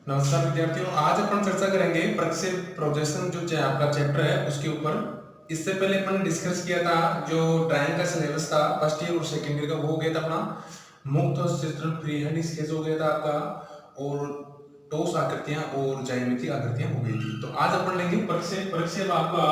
नमस्कार विद्यार्थियों, आज अपन चर्चा करेंगे प्रक्षेप प्रोजेक्शन जो आपका चैप्टर है उसके ऊपर। इससे पहले अपन ने डिस्कस किया था जो ड्राइंग का सिलेबस था फर्स्ट ईयर और सेकंड ईयर का, वो हो गया था अपना मुक्त चित्रण, फ्री हैंड स्केच हो गया था आपका, और ठोस आकृतियां और ज्यामितीय आकृतियां हो गई थी। तो आज अपन लेंगे प्रक्षेप। प्रक्षेप आपका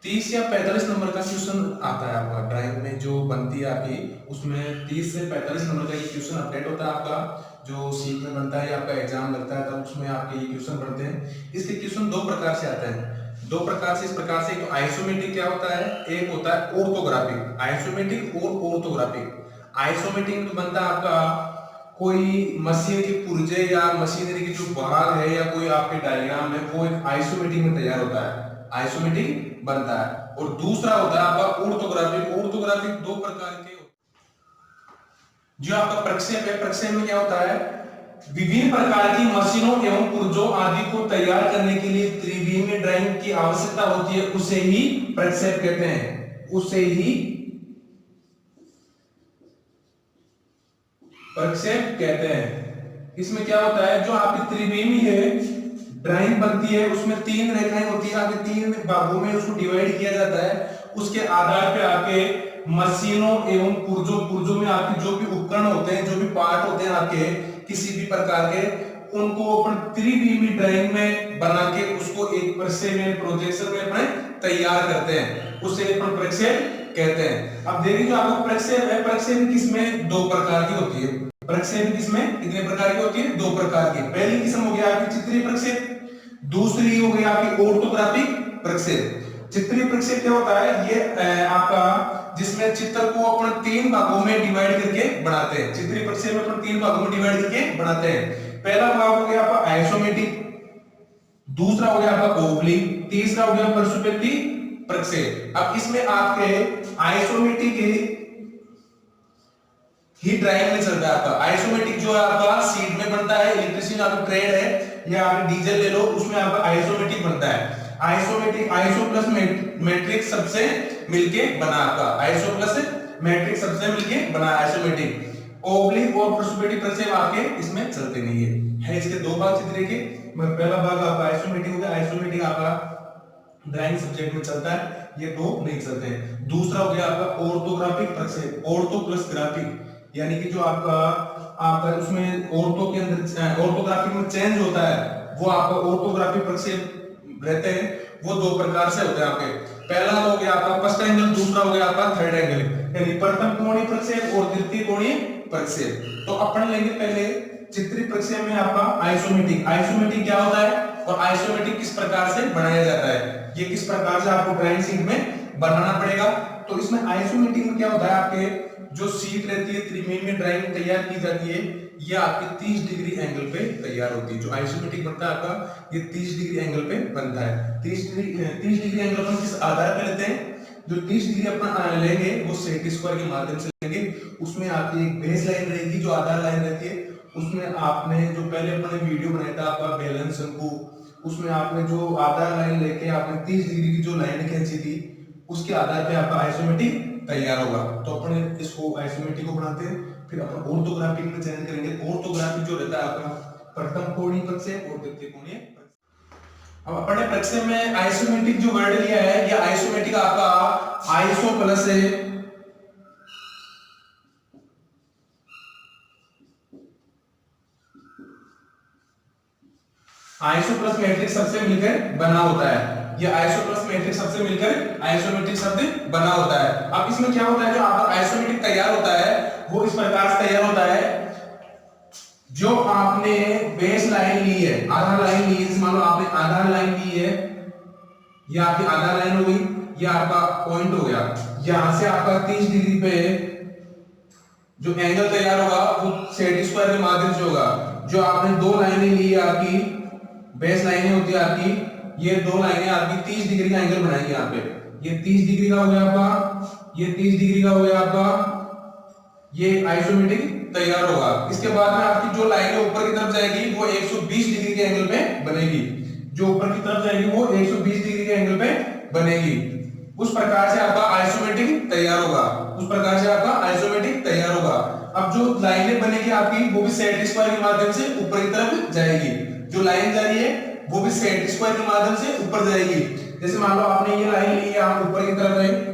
30 या 45 नंबर का क्वेश्चन आता है आपका ड्राइंग में जो बनती है आपकी, उसमें 30 से 45 नंबर का ये क्वेश्चन अपडेट होता है आपका, जो सीट में बनता है, आपका एग्जाम लगता है तब उसमें आपके ये क्वेश्चन बनते हैं। इसके क्वेश्चन दो प्रकार से आते हैं, दो प्रकार से। इस प्रकार से, तो आइसोमेट्रिक क्या होता है, एक होता है ऑर्थोग्राफिक। आइसोमेट्रिक और ऑर्थोग्राफिक। आइसोमेट्रिक में बनता है आपका कोई मशीन के पुर्जे या मशीनरी की जो भाग है या कोई आपके डायग्राम है, वो एक आइसोमेट्रिक में तैयार होता है, आइसोमेट्रिक बनता है। और दूसरा होता है आपका ऑर्थोग्राफिक। ऑर्थोग्राफिक दो प्रकार के। जो आपका प्रक्षेप है, प्रक्षेप में क्या होता है, विभिन्न प्रकार की मशीनों एवं पुर्जों आदि को तैयार करने के लिए त्रिविमीय ड्राइंग की आवश्यकता होती है, उसे ही प्रक्षेप कहते हैं, उसे ही प्रक्षेप कहते हैं। इसमें क्या होता है, जो आपकी त्रिविमीय है ड्राइंग बनती है, उसमें तीन रेखाएं होती है, आपके तीन भागों में उसको डिवाइड किया जाता है। उसके आधार पे आपके मशीनों एवं पुर्जों में आपके जो भी उपकरण होते हैं, जो भी पार्ट होते हैं आपके किसी भी प्रकार के, उनको अपन त्रिविमीय ड्राइंग में बना के उसको एक प्रक्षेप में, प्रोजेक्शन में अपने तैयार करते हैं, उसे अपन प्रक्षेप कहते हैं। अब देखिए जो आपको प्रक्षेप है, प्रक्षेप किसमें दो प्रकार की होती है। प्रक्षेप किसमें कितने प्रकार की होती है, दो प्रकार की। पहली किस्म हो गया आपकी चित्रीय प्रक्षेप, दूसरी हो गई आपकी ऑर्थोग्राफिक प्रक्षेप। चित्रीय प्रक्षेप क्या होता है, ये आपका जिसमें चित्र को अपन तीन भागों में डिवाइड करके बनाते हैं। चित्रीय प्रक्षेप में अपन तीन भागों में डिवाइड करके बनाते हैं। पहला भाग हो गया आपका आइसोमेट्रिक, दूसरा हो गया आपका ओब्लिक, तीसरा हो गया परस्पेक्टिव प्रक्षेप। अब इसमें आपके आइसोमेट्रिक ही ड्राइंग में चलता है आपका। आइसोमेट्रिक जो है आपका सीट में बनता है, इलेक्ट्रिसिटी आपका ट्रेड है या आप डीजल ले लो, उसमें आपका आइसोमेट्रिक बनता है। आइसोमेट्रिक, आइसो प्लस मैट्रिक सबसे मिलके बना आपका, आइसो प्लस मैट्रिक सबसे मिलके बना आइसोमेट्रिक। ओब्लिक और परस्पेक्टिव प्रक्षेप आपके इसमें चलते नहीं है इसके दो भाग चित्र के। पहला भाग आपका आइसोमेट्रिक हो गया, आइसोमेट्रिक आपका ड्राइंग सब्जेक्ट में चलता है, ये दो नहीं चलते हैं। दूसरा हो गया आपका ऑर्थोग्राफिक प्रक्षेप, ऑर्थो प्लस ग्राफिक, यानी कि जो आपका आपका उसमें ऑर्थो के अंदर ऑर्थोग्राफिक में चेंज होता है, वो आपका ऑर्थोग्राफिक प्रक्षेप रहते हैं। वो दो प्रकार से होते हैं आपके। पहला हो गया आपका फर्स्ट एंगल, दूसरा हो गया आपका थर्ड एंगल, यानी प्रथम कोणीय प्रक्षेप और द्वितीय कोणीय प्रक्षेप। तो अपन लेंगे पहले चित्रीय प्रक्षेप में आपका आइसोमेट्रिक। आइसोमेट्रिक क्या होता है और आइसोमेट्रिक किस प्रकार से बनाया जाता है, ये किस प्रकार से आपको ड्राइंग शीट में बनाना पड़ेगा। तो इसमें आइसोमेट्रिक में क्या होता है, आपके जो शीट रहती है त्रिविमीय ड्राइंग तैयार की जाती है, ये आपके 30 डिग्री एंगल पे तैयार होती है। जो आइसोमेट्रिक बनता है आपका, ये 30 डिग्री एंगल पे बनता है। 30 डिग्री एंगल अपन किस आधार पे लेते हैं, जो 30 डिग्री अपन लेंगे वो सेट स्क्वायर के माध्यम से लेंगे। उसमें आपकी एक बेस लाइन रहेगी जो आधार लाइन रहती है, उसमें आपने जो पहले अपने वीडियो बनाया था आपका बैलेंस शंकु, उसमें आपने जो आधार लाइन लेके आपने 30 डिग्री की जो लाइन खींची थी, उसके आधार पे आपका आइसोमेट्रिक तैयार होगा। तो अपन इसको आइसोमेट्रिक को बनाते हैं, फिर अपन ऑर्थोग्राफिक में चेंज करेंगे। ऑर्थोग्राफिक जो रहता है आपका प्रथम कोणीय प्रक्षेप और द्वितीय कोणीय। अब अपन ने प्रक्षेप में आइसोमेट्रिक जो वर्ड लिया है, ये आइसोमेट्रिक आपका आइसो प्लस है आइसो प्लस मैट्रिक सबसे मिलकर बना होता है। ये आइसो प्लस मैट्रिक सबसे मिलकर आइसोमेट्रिक शब्द बना होता है। अब इसमें क्या होता है, जो आपका आइसोमेट्रिक तैयार होता है वो इस प्रकार से तैयार होता है। जो आपने बेस लाइन ली है, आधार लाइन ली है, मान लो आपने आधार लाइन ली है, ये आपकी आधार लाइन हो गई, ये आपका पॉइंट हो गया। यहां से आपका 30 डिग्री पे जो एंगल तैयार होगा वो सेट स्क्वायर के माध्यम से होगा। जो आपने दो लाइनें ली है, आपकी बेस लाइनें होती है आपकी, ये दो लाइनें आपकी 30 डिग्री का एंगल बनाएंगी। यहाँ पे ये 30 डिग्री का हो गया आपका, ये 30 डिग्री का हो गया आपका, ये आइसोमेट्रिक तैयार होगा। इसके बाद में आपकी जो लाइनें ऊपर की तरफ जाएगी वो 120 डिग्री के एंगल पे बनेगी। जो ऊपर की तरफ जाएगी वो 120 डिग्री के एंगल पे बनेगी। उस प्रकार से आपका आइसोमेट्रिक तैयार होगा, उस प्रकार से आपका आइसोमेट्रिक तैयार होगा। अब जो लाइनें बनेगी आपकी वो भी सेट स्क्वायर के माध्यम से ऊपर की तरफ जाएगी, जो लाइन जा रही है वो भी सेट स्क्वायर के माध्यम से ऊपर जाएगी। जैसे मान लो आपने ये लाइन ली है, आप ऊपर की तरफ है,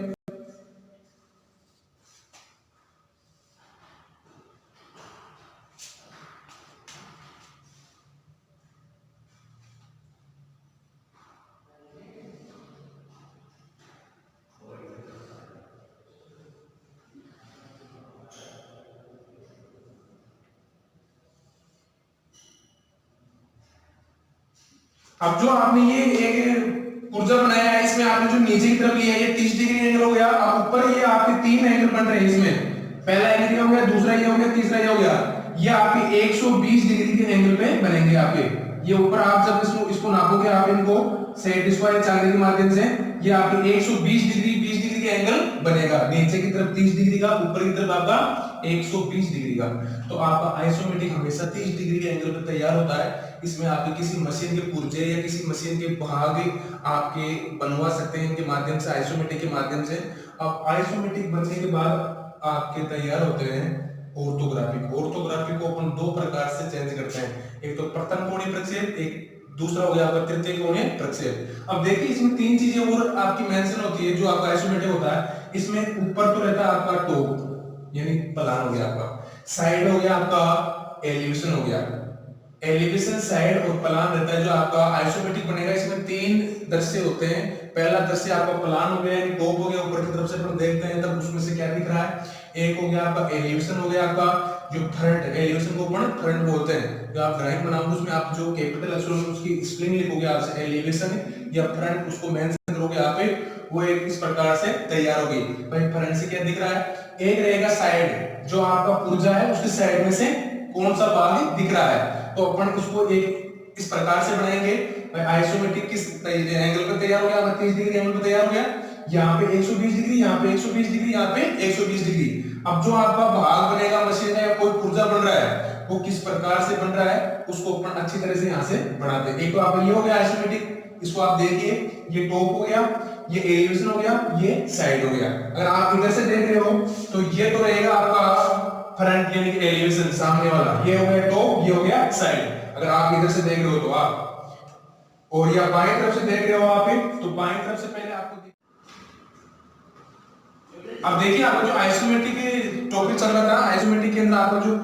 अब जो आपने ये एक पुर्जा बनाया है, इसमें आपने जो नीचे की तरफ लिया है ये 30 डिग्री एंगल हो गया। अब ऊपर ये आपके तीन एंगल बन रहे हैं इसमें, पहला एंगल ये हो गया, दूसरा ये हो गया, तीसरा ये हो गया। ये आपके 120 डिग्री के एंगल पे बनेंगे आपके। ये ऊपर आप जब इसको नापोगे आप इनको सेट स्क्वायर चांदी के माध्यम से, ये आपके 120 डिग्री 20 डिग्री का एंगल बनेगा। नीचे की तरफ 30 डिग्री का, ऊपर की तरफ आपका 120 डिग्री का। तो आपका आइसोमेट्रिक हमेशा 30 डिग्री के एंगल पर तैयार होता है। इसमें आपके किसी मशीन के पुर्जे या किसी मशीन के भाग आपके बनवा सकते हैं इनके माध्यम से, आइसोमेट्रिक के माध्यम से। अब आइसोमेट्रिक बनने के बाद आपके तैयार होते हैं ऑर्थोग्राफिक। ऑर्थोग्राफिक को अपन दो प्रकार से चेंज करते हैं, एक तो प्रथम कोणीय प्रक्षेप, एक दूसरा हो गया आपका तृतीय कोणीय प्रक्षेप। अब देखिए इसमें तीन चीजें और आपकी मेंशन होती है जो आपका आइसोमेट्रिक होता है। इसमें ऊपर तो रहता है आपका टॉप यानी पलान हो गया आपका, साइड हो गया आपका एलिवेशन हो गया। एलिवेशन, साइड और प्लान रहता है जो आपका आइसोमेट्रिक बनेगा। इसमें तीन दृश्य होते हैं। पहला दृश्य आपका प्लान हो गया यानी टॉप हो गया, ऊपर की तरफ से अपन देखते हैं तब उसमें से क्या दिख रहा है। एक हो गया आपका एलिवेशन हो गया आपका, जो फ्रंट एलिवेशन को अपन फ्रंट बोलते हैं। जो आप ड्राइंग बनाओगे उसमें आप जो कैपिटल अक्षरों में उसकी स्पेलिंग लिखोगे आपसे एलिवेशन या फ्रंट, उसको मेंशन करोगे आप पे, वो एक इस प्रकार से तैयार होगी। भाई फ्रंट से क्या दिख रहा है, एक रहेगा साइड, जो आपका पुर्जा है उसके साइड में से कौन सा भाग दिख रहा है, तो अपन उसको एक इस प्रकार से बनाएंगे। आइसोमेट्रिक किस एंगल पे तैयार हो गया, 30 डिग्री एंगल पे तैयार हो गया। यहाँ पे 120 डिग्री, यहाँ पे 120 डिग्री, यहाँ पे 120 डिग्री। अब जो आपका भाग बनेगा मशीन का या कोई पुर्जा बन रहा है वो किस प्रकार से बन रहा है उसको अपन अच्छी तरह से यहाँ से बनाते हैं। एक तो आपका ये हो गया आइसोमेट्रिक, इसको आप देखिए, ये टॉप हो गया, ये एलिवेशन हो गया, ये साइड हो गया। अगर आप इधर से देख रहे हो तो ये तो रहेगा आपका फ्रंट यानी कि एलिवेशन सामने वाला, ये हो गया टॉप, ये हो गया साइड। अगर आप इधर से देख रहे हो तो आप, और या बाएं तरफ से देख रहे हो आप, तो बाएं तरफ से पहले आपको अब देखिए आपका जो आइसोमेट्रिक टॉपिक चल रहा था, आइसोमेट्रिक के अंदर आपका जो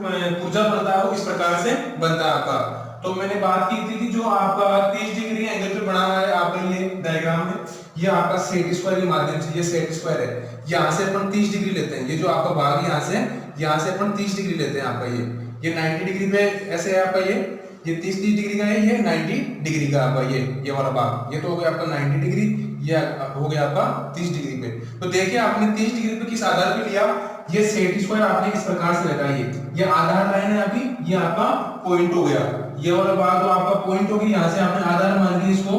पुर्जा बनता है वो इस प्रकार से बनता है आपका। तो मैंने बात की थी कि जो आपका 30 डिग्री एंगल पे बना हुआ है आपका ये डायग्राम है, ये आपका सेट स्क्वायर के माध्यम से, ये सेट स्क्वायर है। यहाँ से अपन 30 डिग्री लेते हैं, ये जो आपका भाग यहाँ से अपन 30 डिग्री लेते हैं आपका। ये 90 डिग्री पे ऐसे है आपका, ये 30 डिग्री का है, ये 90 डिग्री का आपका ये वाला भाग। ये तो हो गया आपका 90 डिग्री, ये हो गया आपका 30 डिग्री पे। तो देखिए आपने 30 डिग्री पे किस आधार पे लिया, ये सेट स्क्वायर आपने इस प्रकार से लगाई है, ये आधार लाइन है आपकी, ये आपका पॉइंट हो गया। ये वाला भाग तो आपका पॉइंट होगी, यहाँ से आपने आधार मान ली इसको,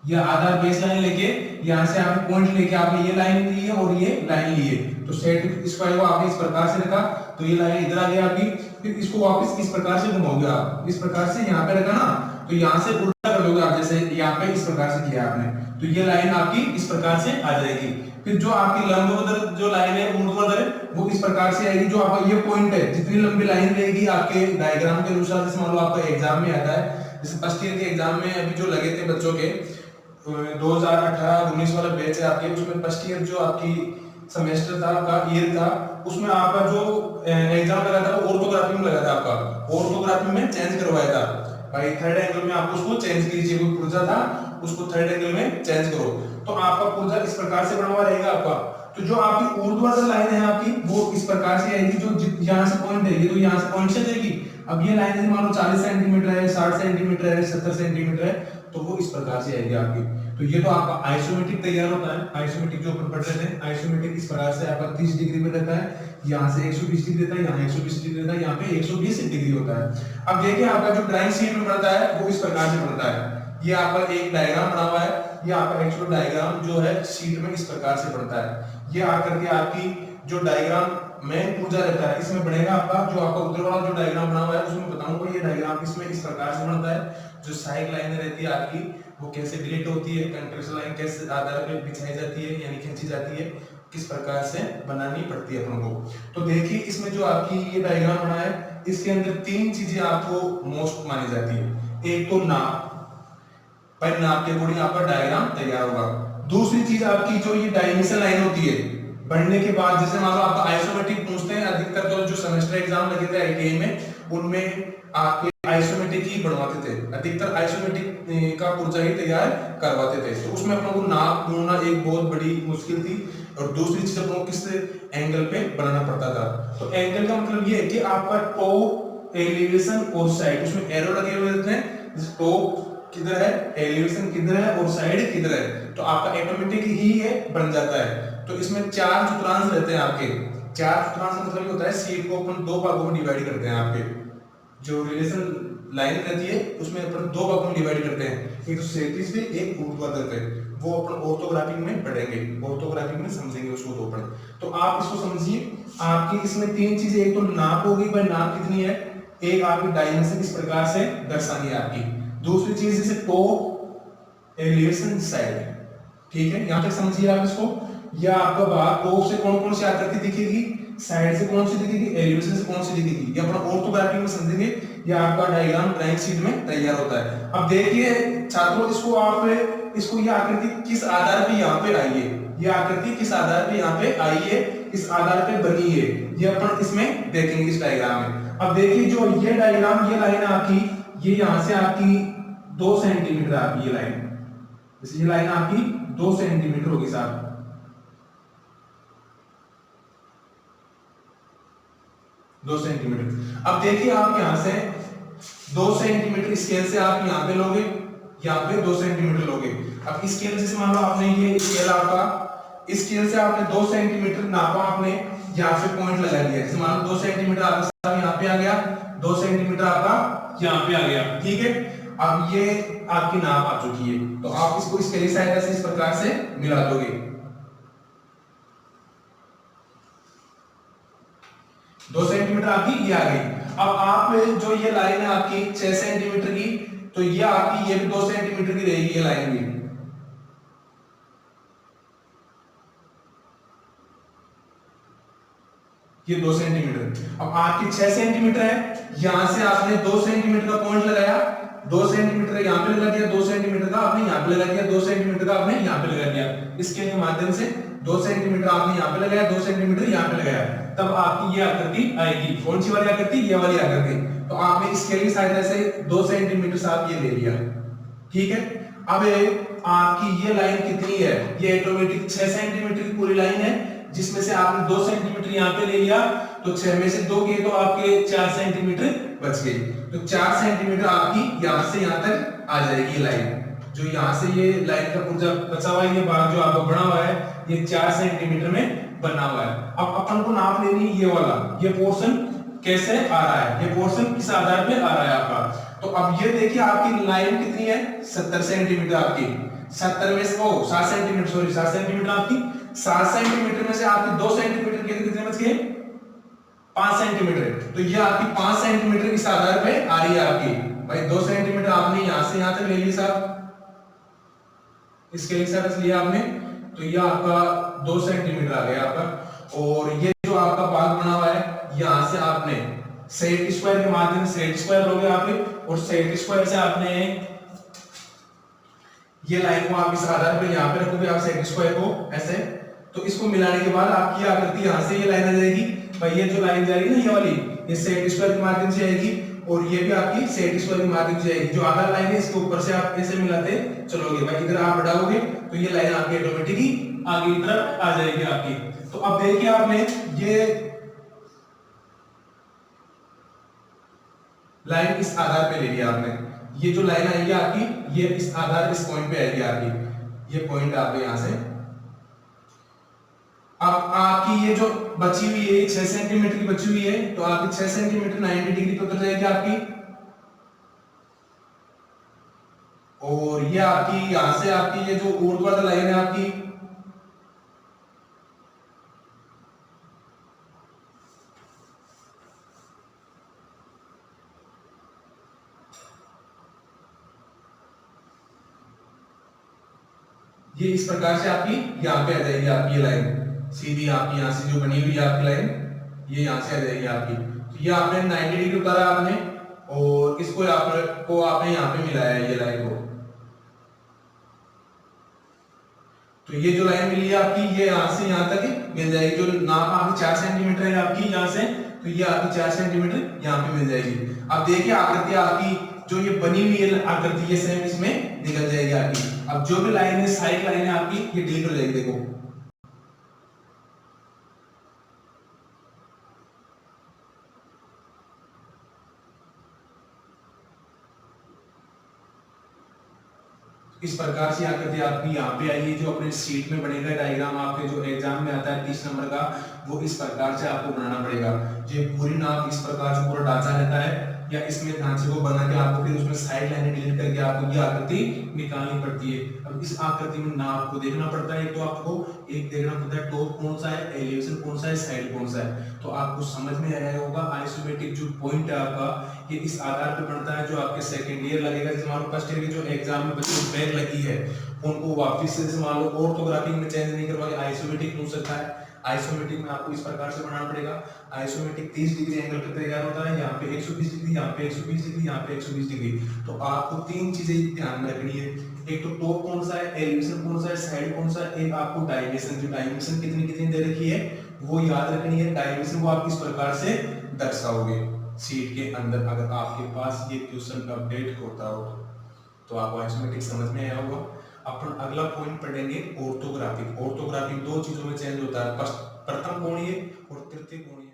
ये आधार बेस लाइन लेके यहाँ से आपने पॉइंट लेके आपने ये लाइन ली है और ये लाइन ली है। तो सेट स्क्वायर को आपने इस प्रकार से रखा, तो ये लाइन इधर आ गई आपकी। फिर इसको वापस इस प्रकार से घुमाओगे आप, इस प्रकार से यहाँ पे रखा ना, तो यहाँ से उल्टा कर दोगे आप, जैसे यहाँ पे इस प्रकार से किया आपने, तो ये लाइन आपकी इस प्रकार से आ जाएगी। फिर जो आपकी लंबवत जो लाइन है ऊर्ध्वाधर वो इस प्रकार से आएगी। जो आपका ये पॉइंट है, जितनी लंबी लाइन रहेगी आपके डायग्राम के अनुसार, जैसे मान लो आपका एग्जाम में आता है, जैसे फर्स्ट ईयर के एग्जाम में अभी जो लगे थे बच्चों के 2018-19 वाला बैच है आपके, उसमें फर्स्ट ईयर जो आपकी सेमेस्टर था आपका, ईयर था, उसमें आपका जो एग्जाम लगा था वो ऑर्थोग्राफी में लगा था आपका। ऑर्थोग्राफी में चेंज करवाया था भाई, थर्ड एंगल में आपको उसको चेंज कीजिए, कोई पुर्जा था उसको थर्ड एंगल में चेंज करो, तो आपका पुर्जा इस प्रकार से बना हुआ रहेगा आपका। तो जो आपकी ऊर्ध्वाधर लाइन है आपकी वो इस प्रकार से आएगी, जो यहाँ से पॉइंट है, ये तो यहाँ से पॉइंट से जाएगी। अब ये लाइन मान लो 40 सेंटीमीटर है, 60 सेंटीमीटर है, 70 सेंटीमीटर है, तो वो इस प्रकार से आएगी आपकी। तो ये तो आपका आइसोमेट्रिक तैयार होता है। आइसोमेट्रिक जो अपन पढ़ रहे थे, आइसोमेट्रिक इस प्रकार से आपका 30 डिग्री में रहता है, यहाँ से 120 डिग्री रहता है, यहाँ 120 डिग्री रहता है, यहाँ पे 120 डिग्री होता है। अब देखिए आपका जो ड्राइंग शीट में बनता है वो इस प्रकार से बनता है। ये आपका एक डायग्राम बना हुआ है, ये आपका एक्चुअल डायग्राम जो है शीट में इस प्रकार से बनता है। ये आकर के आपकी जो डायग्राम मेन पुर्जा रहता है इसमें बनेगा आपका। जो आपका उधर वाला जो डायग्राम बना हुआ है उसमें बताऊंगा ये डायग्राम इसमें इस प्रकार से बनता है। जो साइड लाइनें रहती है आपकी वो कैसे डिलीट होती है, कंट्रोल लाइन कैसे आधार पे बिछाई जाती है यानी खींची जाती है, इस प्रकार से बनानी पड़ती है अपन को। तो देखिए इसमें जो आपकी ये डायग्राम बना है, इसके अंदर तीन चीजें आपको मोस्ट मानी जाती है। एक तो नाप, भाई नाप के अकॉर्डिंग आपका डायग्राम तैयार होगा। दूसरी चीज आपकी जो ये डायमेंशन लाइन होती है बढ़ने के बाद, जैसे मान लो आपका आइसोमेट्रिक पूछते हैं, अधिकतर तो जो सेमेस्टर एग्जाम लगे थे आईटीआई में उनमें आपके आइसोमेट्रिक ही बढ़वाते थे, अधिकतर आइसोमेट्रिक का पुर्जा ही तैयार करवाते थे। तो उसमें अपनों को नाप ढूंढना एक बहुत बड़ी मुश्किल थी, और दूसरी चीज अपनों को किस एंगल पे बनाना पड़ता था। तो एंगल का मतलब ये है कि आपका टॉप, एलिवेशन और साइड, उसमें एरो लगे हुए होते हैं, टॉप किधर है, एलिवेशन किधर है और साइड किधर है, तो आपका ऑटोमेटिक ही ये बन जाता है। तो इसमें चार चतुर्थांश रहते हैं आपके। चार चतुर्थांश मतलब ये होता है शीट को अपन दो भागों में डिवाइड करते हैं। आपके जो रिलेशन लाइन रहती है उसमें अपन दो भागों में डिवाइड करते हैं, एक तो क्षैतिज पे, एक ऊर्ध्वाधर पे। वो अपन ऑर्थोग्राफिक में पढ़ेंगे, ऑर्थोग्राफिक में समझेंगे उसको दो पढ़। तो आप इसको समझिए, आपकी इसमें तीन चीजें, एक तो नाप होगी, भाई नाप कितनी है, एक आपकी डायमेंशन किस प्रकार से दर्शानी है आपकी, दूसरी चीज जैसे टॉप, एलिवेशन, साइड। ठीक है, यहां तक समझिए आप इसको। या आपका भाग टॉप से कौन कौन सी आकृति दिखेगी, साइड से कौन सी दिखेगी, एलिवेशन से कौन सी दिखेगी, ये अपना ऑर्थोग्राफी में समझेंगे। ये आपका डायग्राम ड्राइंग शीट में तैयार होता है। अब देखिए छात्रों, इसको आप इसको ये आकृति किस आधार पे यहाँ पे आई है, ये आकृति किस आधार पे यहाँ पे आई है, किस आधार पे बनी है, ये अपन इसमें देखेंगे इस डायग्राम में। अब देखिए जो ये डायग्राम, ये लाइन आपकी, ये यहां से आपकी 2 सेंटीमीटर आपकी ये लाइन, जैसे ये लाइन आपकी 2 सेंटीमीटर होगी साहब, 2 सेंटीमीटर। अब देखिए आप यहां से 2 सेंटीमीटर स्केल से आप यहां पे लोगे, यहां पे 2 सेंटीमीटर लोगे। अब स्केल से मान लो आपने ये स्केल आपका, स्केल से आपने 2 सेंटीमीटर नापा, आपने यहां पे पॉइंट लगा दिया, जैसे मान लो 2 सेंटीमीटर आपका यहां पे आ गया, 2 सेंटीमीटर आपका यहां पे आ गया। ठीक है, अब ये आपकी नाप आ चुकी है, तो आप इसको स्केल सहायता से इस प्रकार से मिला दोगे। 2 सेंटीमीटर आपकी ये आ गई। अब आप जो ये लाइन है आपकी 6 सेंटीमीटर की, तो ये आपकी ये भी 2 सेंटीमीटर की रहेगी, ये लाइन भी। ये 2 सेंटीमीटर। अब आपकी 6 सेंटीमीटर है, यहां से आपने 2 सेंटीमीटर का पॉइंट लगाया, 2 सेंटीमीटर यहां पे लगा दिया, 2 सेंटीमीटर का आपने यहां पे लगा दिया, 2 सेंटीमीटर का आपने यहां पे लगा दिया। इसके माध्यम से 2 सेंटीमीटर आपने यहां पे लगाया, 2 सेंटीमीटर यहां पे लगाया, तब आपकी ये आकृति आएगी। कौन सी वाली आकृति, ये वाली आकृति। तो आपने स्केल की सहायता से 2 सेंटीमीटर साथ ये ले लिया। ठीक है, अब आपकी ये लाइन कितनी है, ये ऑटोमेटिक 6 सेंटीमीटर की पूरी लाइन है, जिसमें से आपने 2 सेंटीमीटर यहाँ पे ले लिया, तो 6 में से 2 गए तो आपके 4 सेंटीमीटर बच गए। तो 4 सेंटीमीटर आपकी यहाँ से यहाँ तक आ जाएगी लाइन। जो यहाँ से ये लाइन का पुर्जा बचा हुआ है, ये भाग जो आपका बना हुआ है, ये 4 सेंटीमीटर में बना हुआ है। अब अपन को नाप लेनी है ये वाला, ये पोर्शन कैसे आ रहा है, ये पोर्शन किस आधार पे आ रहा है आपका। तो अब ये देखिए आपकी लाइन कितनी है, 70 सेंटीमीटर आपकी, 70 में से 7 सेंटीमीटर, सॉरी 7 सेंटीमीटर आपकी, 7 सेंटीमीटर में से आपके 2 सेंटीमीटर के कितने बच गए, 5 सेंटीमीटर। तो ये आपकी 5 सेंटीमीटर इस आधार पे आ रही है आपकी। भाई 2 सेंटीमीटर आपने यहां से यहां तक ले लिया साहब, इसके लिए लिया आपने, तो ये आपका 2 सेंटीमीटर आ गया आपका। और ये जो आपका भाग बना हुआ है, यहां से आपने सेट स्क्वायर के माध्यम से सेट स्क्वायर लोगे आपके, और सेट स्क्वायर से आपने ये लाइन को आप इस आधार पे यहां पे रखोगे आप सेट स्क्वायर को ऐसे, तो इसको मिलाने के बाद आपकी आकृति यहां से ये लाइन आ जाएगी। भाई ये जो लाइन जा रही है ना, ये वाली, ये सेट स्क्वायर के माध्यम से आएगी, और ये भी आपकी सेट स्क्वायर के माध्यम से आएगी। जो आधार लाइन है इसके ऊपर से आप ऐसे मिलाते चलोगे, भाई इधर आप बढ़ाओगे तो ये लाइन आपकी ऑटोमेटिकली आगे की तरफ आ जाएगी आपकी। तो अब देखिए आपने ये लाइन इस आधार पे ले लिया आपने, ये जो लाइन आएगी आपकी, ये इस आधार इस पॉइंट पे आएगी आपकी, ये पॉइंट आपके यहां से। अब आपकी ये जो बची हुई है 6 सेंटीमीटर की बची हुई है, तो आपकी 6 सेंटीमीटर 90 डिग्री पे उतर जाएगी आपकी, और ये आपकी यहां से आपकी ये जो ऊर्ध्वाधर लाइन है आपकी, ये इस प्रकार से आपकी यहां पे आ जाएगी आपकी ये लाइन सीधी आपकी यहाँ से जो बनी हुई है आपकी लाइन, ये यहाँ से आ जाएगी आपकी। तो ये आपने 90 डिग्री उतारा आपने, और इसको आपने यहाँ पे मिलाया है ये लाइन को। तो ये जो लाइन मिली है आपकी, ये यहाँ से यहाँ तक मिल जाएगी। जो नाप आपकी 4 सेंटीमीटर है आपकी यहाँ से, तो ये आपकी 4 सेंटीमीटर यहाँ पे मिल जाएगी। अब देखिए आकृति आपकी जो ये बनी हुई है आकृति, ये सेम इसमें निकल जाएगी आपकी। अब जो भी लाइन है, साइड लाइन है आपकी, ये डिलीट हो जाएगी। देखो इस प्रकार से आकृति आपकी यहाँ पे आई है। जो अपने शीट में बनेगा डायग्राम, आपके जो एग्जाम में आता है 30 नंबर का, वो इस प्रकार से आपको बनाना पड़ेगा। जो पूरी नाप इस प्रकार से पूरा ढांचा रहता है, या इसमें ढांचे को बना के आपको फिर उसमें साइड लाइनें डिलीट करके आपको ये आकृति निकालनी पड़ती है। अब इस आकृति में नाप को देखना पड़ता है। तो आपको एक देखना पड़ता है टॉप कौन सा है, एलिवेशन कौन सा है, साइड कौन सा है। तो आपको समझ में आया होगा आइसोमेट्रिक जो पॉइंट है आपका, ये इस आधार पर बनता है। जो आपके सेकंड ईयर लगेगा, जैसे मान लो फर्स्ट ईयर के जो एग्जाम में बच्चों को बैक लगी है, उनको वापस से मान लो ऑर्थोग्राफी में चेंज नहीं करवा के आइसोमेट्रिक हो सकता है। आइसोमेट्रिक में आपको इस प्रकार से बनाना पड़ेगा। आइसोमेट्रिक 30 डिग्री एंगल पे तैयार होता है। यहाँ पे 120 डिग्री, यहाँ पे 120 डिग्री, यहाँ पे 120 डिग्री। तो आपको तीन चीजें ध्यान में रखनी है। एक तो टॉप कौन सा है, एलिवेशन कौन सा है, साइड कौन सा है। एक आपको डायमेंशन, जो डायमेंशन कितनी कितनी दे रखी है वो याद रखनी है। डायमेंशन को आप इस प्रकार से दर्शाओगे शीट के अंदर, अगर आपके पास ये क्वेश्चन अपडेट होता हो तो आपको आइसोमेट्रिक समझ में आया होगा। अपन अगला पॉइंट पढ़ेंगे ऑर्थोग्राफिक। ऑर्थोग्राफिक दो चीजों में चेंज होता है, प्रथम कोणीय और तृतीय कोणीय।